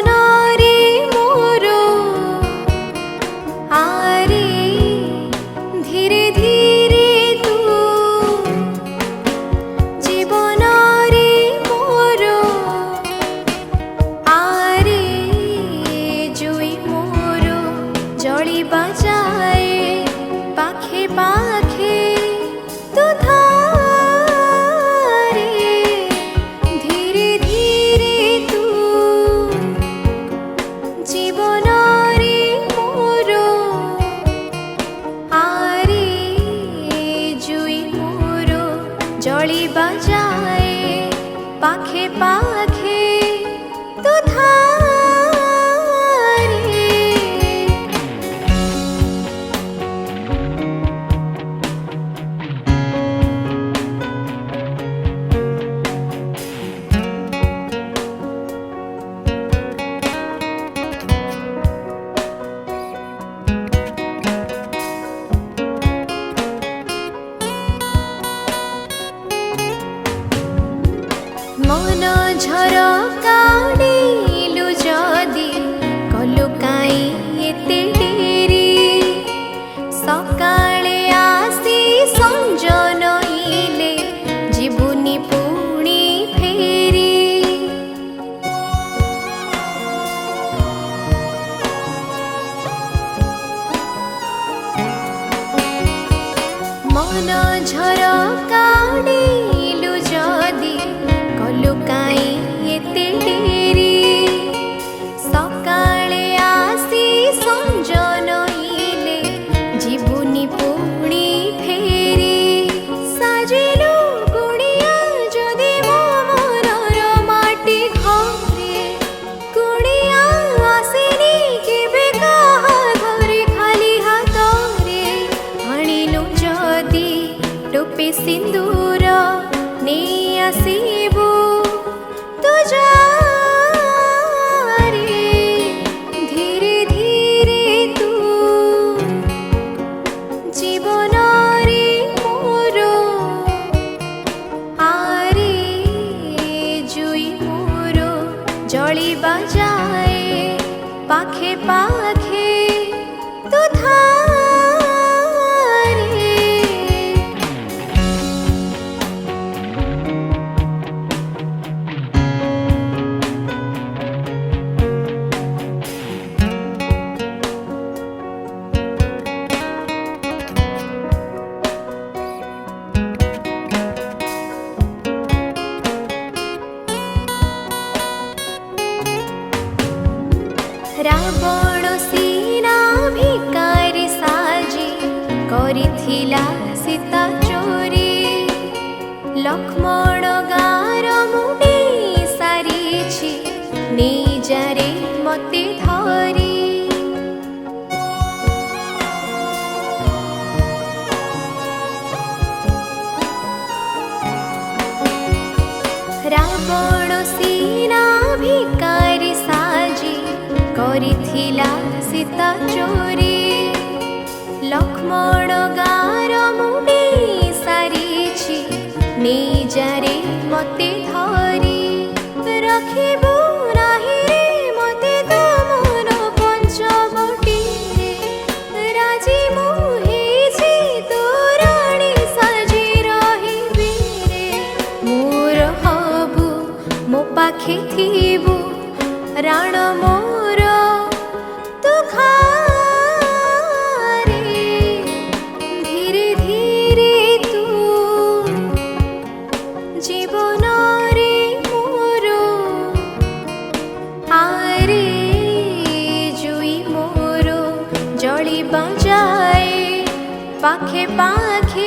জীবনরে মোর আরে ধীরে ধীরে তু জীবনরে মোর আরে জুই মোর জলিবা যায় পাখে পাখে তু ধারে ধীরে ধীরে তু জীবনরে মোর আরে জুই মোর জলিবা যায় পাখে পাখে তু ধারে। মন ঝরকাড়িলু যদি কলু কাই এতে ডেরি সকালে আসি সঞ্জ নইলে জীবনি পুଣି ফেরি মন ঝরকাড়িলু যদি কলু কাই এতে ডেরি সকালে আসি সঞ্জ নইলে জীবনি পুଣି ফেরি সাজিলু গুড়িয়া যদি মো মনর মাটি ঘরে গুড়িয়া আসেনি কেবে কাহা ঘরে খালি হাতরে আনিলু যদি টୋପେ ସିନ୍ଦୁର ନେଇ ଆସିବୁ ତୁ ଯାରେ ଧୀରେ ଧୀରେ ତୁ ଜୀବନରେ ମୋର ଆରେ ଜୁଇ ମୋର ଜଳିବା যায় ପାଖେ ପାଖେ ତୁ ଧାରେ। ରାବଣ ସିନା ଭିକାରୀ ସାଜି କରିଥିଲା ସୀତା ଚୋରି ଲକ୍ଷ୍ମଣ ଗାର ମୁଣ୍ଡି ସାରିଛି ନିଜରେ ମତେ ଧରି ରାବଣ ସିନା ଭିକାରୀ ସାଜି କରିଥିଲା ସୀତା ଚୋରି ଲକ୍ଷ୍ମଣ ଗାର ମୁଣ୍ଡି ସାରିଛି ନିଜରେ ମତେ ଧରି ରଖିବୁ ନାହିଁ ରେ ମତେ ତମର ପଞ୍ଚବଟିରେ ରାଜି ମୁଁ ହେଇଛି ତୋରାଣୀ ସାଜି ରହିବି ରେ ମୋର ହବୁ ମୋ ପାଖେ ଥିବୁ ରାଣ ମୋର ତୁ ଖାରେ ଧୀରେ ଧୀରେ ତୁ জীবনরে মোর আরে জুই মোর জলিবা যায় পাখে পাখে